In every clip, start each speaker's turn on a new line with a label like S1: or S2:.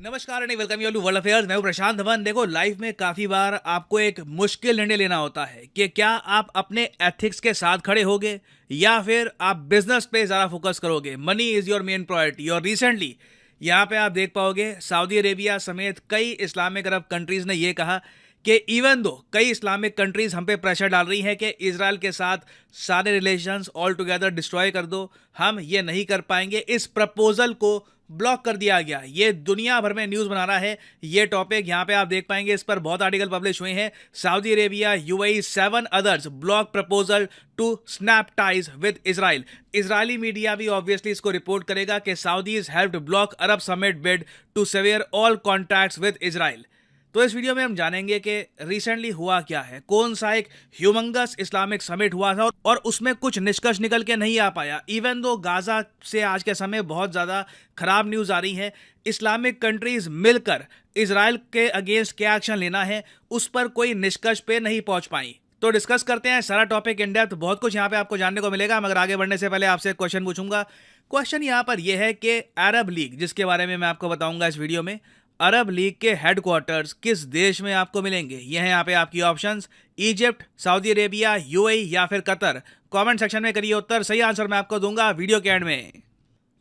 S1: नमस्कार and welcome you to world affairs. मैं हूं प्रशांत धवन। देखो, लाइफ में काफी बार आपको एक मुश्किल निर्णय लेना होता है कि क्या आप अपने एथिक्स के साथ खड़े होगे या फिर आप बिजनेस पे ज्यादा फोकस करोगे। Money is your main priority. और रिसेंटली यहाँ पे आप देख पाओगे सऊदी अरेबिया समेत कई इस्लामिक अरब कंट्रीज ने यह कहा कि इवन दो कई इस्लामिक कंट्रीज हम पे प्रेशर डाल रही हैं कि इजराइल के साथ सारे रिलेशंस ऑल टुगेदर डिस्ट्रॉय कर दो, हम ये नहीं कर पाएंगे। इस प्रपोजल को ब्लॉक कर दिया गया। ये दुनिया भर में न्यूज़ बना रहा है ये टॉपिक। यहाँ पे आप देख पाएंगे, इस पर बहुत आर्टिकल पब्लिश हुए हैं। Saudi Arabia, UAE, 7 others block proposal to snap ties with Israel. Israeli media भी ऑब्वियसली इसको रिपोर्ट करेगा कि Saudis helped block Arab summit bid to sever all contacts with Israel. तो इस वीडियो में हम जानेंगे कि रिसेंटली हुआ क्या है, कौन सा एक ह्यूमंगस इस्लामिक समिट हुआ था और उसमें कुछ निष्कर्ष निकल के नहीं आ पाया। इवन दो गाजा से आज के समय बहुत ज़्यादा खराब न्यूज़ आ रही है, इस्लामिक कंट्रीज मिलकर इजराइल के अगेंस्ट क्या एक्शन लेना है उस पर कोई निष्कर्ष पे नहीं पहुंच पाई। तो डिस्कस करते हैं सारा टॉपिक इन डेप्थ। बहुत कुछ यहाँ पे आपको जानने को मिलेगा, मगर आगे बढ़ने से पहले आपसे एक क्वेश्चन पूछूंगा। क्वेश्चन यहाँ पर यह है कि अरब लीग, जिसके बारे में मैं आपको बताऊंगा इस वीडियो में, अरब लीग के हेडक्वार्टर्स किस देश में आपको मिलेंगे। यह है यहाँ पे आपकी options, Egypt, Saudi Arabia, UAE या फिर कतर। कमेंट सेक्शन में करिए उत्तर, सही आंसर मैं आपको दूंगा वीडियो के एंड में।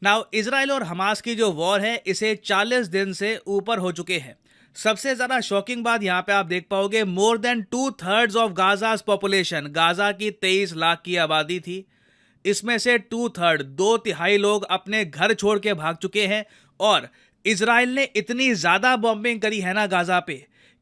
S1: नाउ, इजराइल और हमास की जो वॉर है इसे 40 दिन से ऊपर हो चुके हैं। सबसे ज्यादा शॉकिंग बात यहाँ पे आप देख पाओगे, more than 2/3 of Gaza's population, Gaza की 23 लाख की आबादी थी, इसमें से 2/3 2/3 लोग अपने घर छोड़ के भाग चुके हैं। और इजराइल ने इतनी ज्यादा बॉम्बिंग करी है ना गाजा पे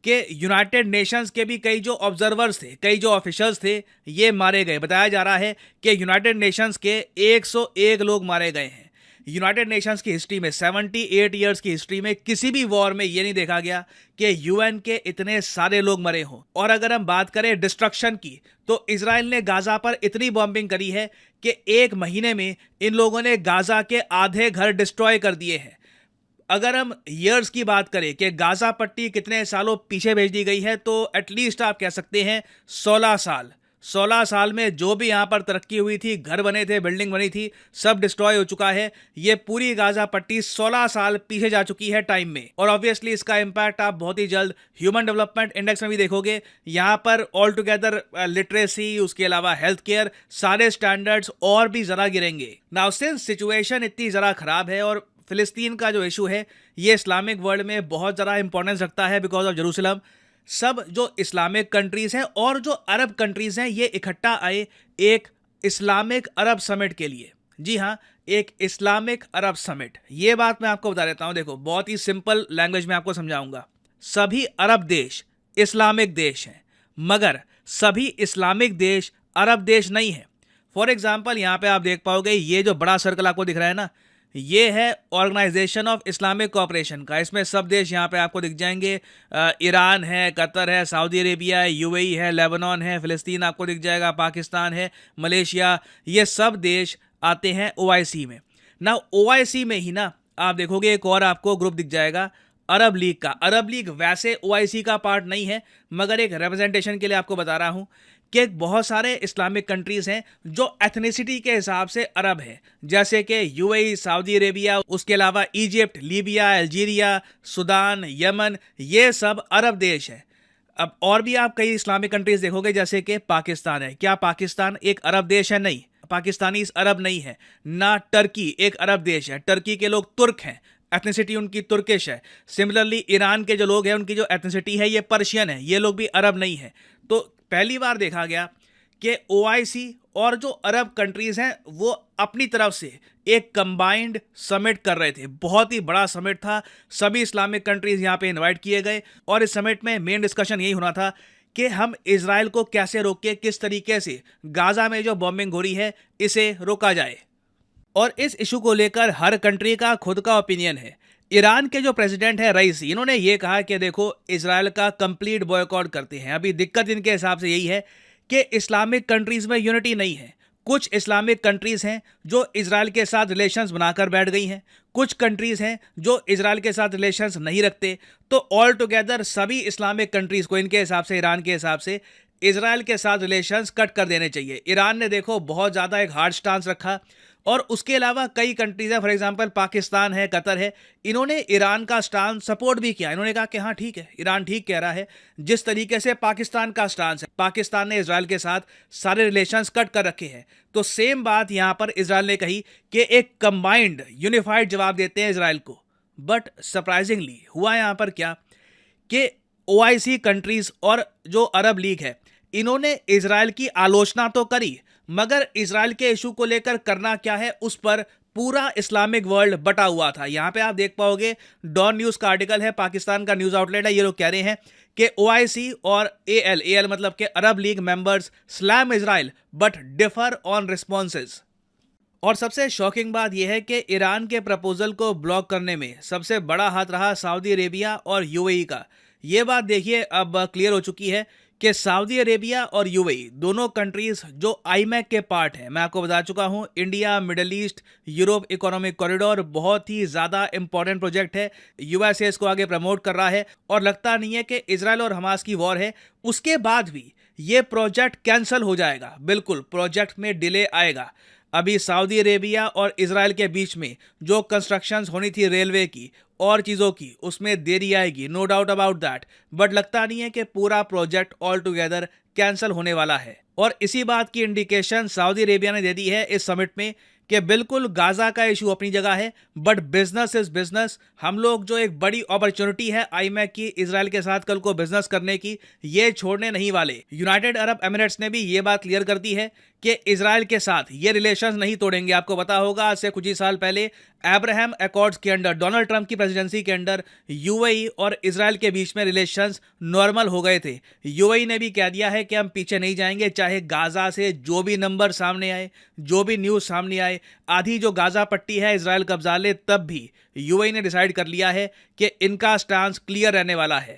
S1: कि यूनाइटेड नेशंस के भी कई जो ऑब्जर्वर्स थे, कई जो ऑफिशियल्स थे, ये मारे गए। बताया जा रहा है कि यूनाइटेड नेशंस के 101 लोग मारे गए हैं। यूनाइटेड नेशंस की हिस्ट्री में, 78 ईयर्स की हिस्ट्री में किसी भी वॉर में ये नहीं देखा गया कि यूएन के इतने सारे लोग मरे हों। और अगर हम बात करें डिस्ट्रक्शन की, तो इजराइल ने गाजा पर इतनी बॉम्बिंग करी है कि 1 महीने में इन लोगों ने गाजा के आधे घर डिस्ट्रॉय कर दिए हैं। अगर हम ईयर्स की बात करें कि गाजा पट्टी कितने सालों पीछे भेज दी गई है, तो एटलीस्ट आप कह सकते हैं 16 साल। 16 साल में जो भी यहाँ पर तरक्की हुई थी, घर बने थे, बिल्डिंग बनी थी, सब डिस्ट्रॉय हो चुका है। ये पूरी गाजा पट्टी 16 साल पीछे जा चुकी है टाइम में। और ऑब्वियसली इसका इम्पैक्ट आप बहुत ही जल्द ह्यूमन डेवलपमेंट इंडेक्स में भी देखोगे। यहाँ पर ऑल टुगेदर लिटरेसी, उसके अलावा हेल्थ केयर, सारे स्टैंडर्ड्स और भी ज़रा गिरेंगे। नाउ सिंस सिचुएशन इतनी ज़रा खराब है और फिलिस्तीन का जो इशू है ये इस्लामिक वर्ल्ड में बहुत ज़्यादा इंपॉर्टेंस रखता है बिकॉज ऑफ जेरूसलम, सब जो इस्लामिक कंट्रीज़ हैं और जो अरब कंट्रीज़ हैं ये इकट्ठा आए एक इस्लामिक अरब समिट के लिए। जी हाँ, एक इस्लामिक अरब समिट। ये बात मैं आपको बता देता हूँ। देखो, बहुत ही सिंपल लैंग्वेज में आपको समझाऊंगा। सभी अरब देश इस्लामिक देश हैं, मगर सभी इस्लामिक देश अरब देश नहीं हैं। फॉर एग्जाम्पल, यहाँ पे आप देख पाओगे ये जो बड़ा सर्कल आपको दिख रहा है ना, ये है ऑर्गेनाइजेशन ऑफ इस्लामिक कोऑपरेशन का। इसमें सब देश यहाँ पे आपको दिख जाएंगे। ईरान है, कतर है, सऊदी अरेबिया है, यूएई है, लेबनान है, फिलिस्तीन आपको दिख जाएगा, पाकिस्तान है, मलेशिया, ये सब देश आते हैं ओआईसी में ना। ओआईसी में ही ना आप देखोगे एक और आपको ग्रुप दिख जाएगा, अरब लीग का। अरब लीग वैसे ओआईसी का पार्ट नहीं है, मगर एक रिप्रेजेंटेशन के लिए आपको बता रहा हूं कि बहुत सारे इस्लामिक कंट्रीज हैं जो एथनिसिटी के हिसाब से अरब हैं, जैसे कि यूएई, सऊदी अरेबिया, उसके अलावा Egypt, Libya, Algeria, Sudan, Yemen, ये सब अरब देश हैं। अब और भी आप कई इस्लामिक कंट्रीज देखोगे जैसे कि पाकिस्तान है। क्या पाकिस्तान एक अरब देश है? नहीं, पाकिस्तानी अरब नहीं है। ना टर्की एक अरब देश है, टर्की के लोग तुर्क हैं, एथनिसिटी उनकी तुर्किश है। सिमिलरली ईरान के जो लोग हैं उनकी जो एथनिसिटी है ये पर्शियन है, ये लोग भी अरब नहीं है। तो पहली बार देखा गया कि ओआईसी और जो अरब कंट्रीज हैं वो अपनी तरफ से एक कंबाइंड समिट कर रहे थे। बहुत ही बड़ा समिट था, सभी इस्लामिक कंट्रीज यहाँ पे इनवाइट किए गए और इस समिट में मेन डिस्कशन यही होना था कि हम इजराइल को कैसे रोकें, किस तरीके से गाजा में जो बॉम्बिंग हो रही है इसे रोका जाए। और इस इशू को लेकर हर कंट्री का खुद का ओपिनियन है। ईरान के जो प्रेसिडेंट है रईसी, इन्होंने ये कहा कि देखो इजराइल का कंप्लीट बॉयकॉट करते हैं। अभी दिक्कत इनके हिसाब से यही है कि इस्लामिक कंट्रीज में यूनिटी नहीं है। कुछ इस्लामिक कंट्रीज हैं जो इजराइल के साथ रिलेशंस बनाकर बैठ गई हैं, कुछ कंट्रीज हैं जो इजराइल के साथ रिलेशंस नहीं रखते। तो ऑल टुगेदर सभी इस्लामिक कंट्रीज को इनके हिसाब से, ईरान के हिसाब से, इजराइल के साथ रिलेशंस कट कर देने चाहिए। ईरान ने देखो बहुत ज़्यादा एक हार्ड स्टांस रखा, और उसके अलावा कई कंट्रीज है, फॉर एग्जांपल पाकिस्तान है, कतर है, इन्होंने ईरान का स्टांस सपोर्ट भी किया। इन्होंने कहा कि हाँ ठीक है, ईरान ठीक कह रहा है। जिस तरीके से पाकिस्तान का स्टांस है, पाकिस्तान ने इजराइल के साथ सारे रिलेशंस कट कर रखे हैं, तो सेम बात यहां पर इजराइल ने कही कि एक कंबाइंड यूनिफाइड जवाब देते हैं इजराइल को। बट सरप्राइजिंगली हुआ यहां पर क्या कि ओआईसी कंट्रीज और जो अरब लीग है, इन्होंने इजराइल की आलोचना तो करी, मगर इजराइल के इशू को लेकर करना क्या है उस पर पूरा इस्लामिक वर्ल्ड बटा हुआ था। यहां पे आप देख पाओगे, डॉन न्यूज का आर्टिकल है, पाकिस्तान का न्यूज आउटलेट है, ये लोग कह रहे हैं कि ओआईसी और एएल मतलब के Arab League members slam Israel but differ on responses. और सबसे शॉकिंग बात यह है कि ईरान के प्रपोजल को ब्लॉक करने में सबसे बड़ा हाथ रहा सऊदी अरेबिया और यूएई का। ये बात देखिए अब क्लियर हो चुकी है कि सऊदी अरेबिया और यूएई दोनों कंट्रीज जो आईमैक के पार्ट हैं, मैं आपको बता चुका हूं, India middle east Europe economic corridor बहुत ही ज़्यादा इंपॉर्टेंट प्रोजेक्ट है। यूएसए इसको आगे प्रमोट कर रहा है और लगता नहीं है कि इजराइल और हमास की वॉर है उसके बाद भी ये प्रोजेक्ट कैंसिल हो जाएगा। बिल्कुल प्रोजेक्ट में डिले आएगा। अभी सऊदी अरेबिया और इजराइल के बीच में जो कंस्ट्रक्शंस होनी थी रेलवे की और चीज़ों की, उसमें देरी आएगी, no doubt about that. But लगता नहीं है कि पूरा प्रोजेक्ट ऑल टुगेदर कैंसिल होने वाला है। और इसी बात की इंडिकेशन सऊदी अरेबिया ने दे दी है इस समिट में कि बिल्कुल गाजा का इशू अपनी जगह है, बट बिजनेस इज बिजनेस। हम लोग जो एक बड़ी अपॉर्चुनिटी है आईमैक की इजराइल के साथ कल को बिजनेस करने की, ये छोड़ने नहीं वाले। यूनाइटेड अरब एमिरेट्स ने भी ये बात क्लियर कर दी है कि इजराइल के साथ ये रिलेशंस नहीं तोड़ेंगे। आपको पता होगा आज से कुछ ही साल पहले अब्राहम अकॉर्ड्स के अंडर, डोनाल्ड ट्रंप की प्रेसिडेंसी के अंडर यूएई और इजराइल के बीच में रिलेशंस नॉर्मल हो गए थे। यूएई ने भी कह दिया है कि हम पीछे नहीं जाएंगे, चाहे गाजा से जो भी नंबर सामने आए, जो भी न्यूज़ सामने आए, आधी जो गाजा पट्टी है इजराइल कब्जा ले, तब भी यूएई ने डिसाइड कर लिया है कि इनका स्टांस क्लियर रहने वाला है।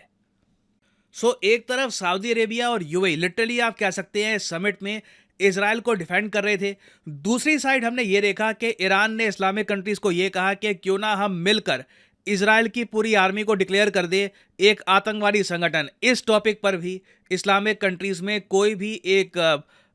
S1: एक तरफ सऊदी अरेबिया और यूएई लिटरली आप कह सकते हैं समिट में इजराइल को डिफेंड कर रहे थे। दूसरी साइड हमने ये देखा कि ईरान ने इस्लामिक कंट्रीज को ये कहा कि क्यों ना हम मिलकर इजराइल की पूरी आर्मी को डिक्लेयर कर दे एक आतंकवादी संगठन। इस टॉपिक पर भी इस्लामिक कंट्रीज में कोई भी एक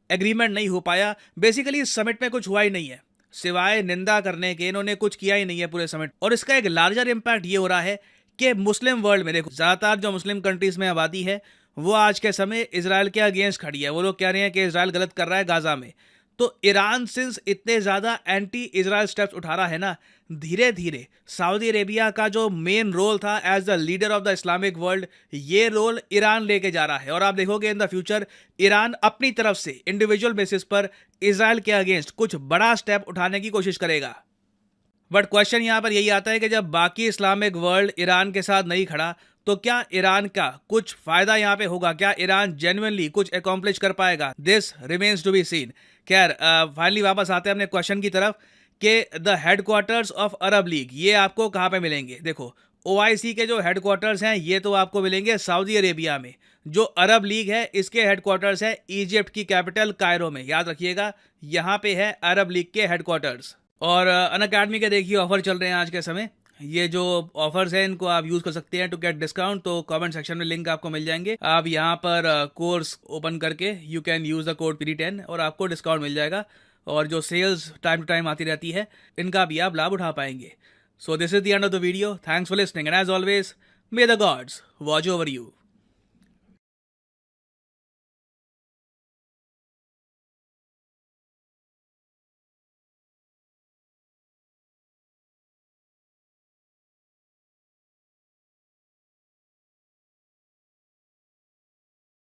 S1: एग्रीमेंट नहीं हो पाया। बेसिकली इस समिट में कुछ हुआ ही नहीं है, सिवाय निंदा करने के इन्होंने कुछ किया ही नहीं है पूरे समिट। और इसका एक लार्जर इम्पैक्ट ये हो रहा है कि मुस्लिम वर्ल्ड में देखो, ज़्यादातर जो मुस्लिम कंट्रीज में आबादी है वो आज के समय इजराइल के अगेंस्ट खड़ी है। वो लोग कह रहे हैं कि इजराइल गलत कर रहा है गाजा में। तो ईरान सिंस इतने ज़्यादा एंटी इजराइल स्टेप्स उठा रहा है ना, धीरे धीरे सऊदी अरेबिया का जो मेन रोल था as the leader of the Islamic world, ये रोल ईरान लेके जा रहा है। और आप देखोगे इन द फ्यूचर ईरान अपनी तरफ से इंडिविजुअल बेसिस पर इजराइल के अगेंस्ट कुछ बड़ा स्टेप उठाने की कोशिश करेगा। बट क्वेश्चन यहाँ पर यही आता है कि जब बाकी इस्लामिक वर्ल्ड ईरान के साथ नहीं खड़ा, तो क्या ईरान का कुछ फायदा यहाँ पे होगा? क्या ईरान जेन्युइनली कुछ अकॉम्प्लिश कर पाएगा? This remains to be seen. खैर फाइनली वापस आते हैं अपने क्वेश्चन की तरफ कि the headquarters of Arab League ये आपको कहाँ पे मिलेंगे? देखो, ओआईसी के जो हेडक्वार्टर्स हैं ये तो आपको मिलेंगे सऊदी अरेबिया में। जो अरब लीग है इसके हेडक्वार्टर्स है इजिप्ट की कैपिटल कायरो में। याद रखिएगा, यहाँ पे है अरब लीग के हेडक्वार्टर्स। और अनअकैडमी के देखिए ऑफर चल रहे हैं आज के समय। ये जो ऑफर्स हैं इनको आप यूज कर सकते हैं टू गेट डिस्काउंट। तो कमेंट सेक्शन में लिंक आपको मिल जाएंगे। आप यहाँ पर कोर्स ओपन करके you can use the code PD10 और आपको डिस्काउंट मिल जाएगा। और जो सेल्स टाइम टू टाइम आती रहती है इनका भी आप लाभ उठा पाएंगे। So this is the end of the video. Thanks for listening and as always may the gods watch over you.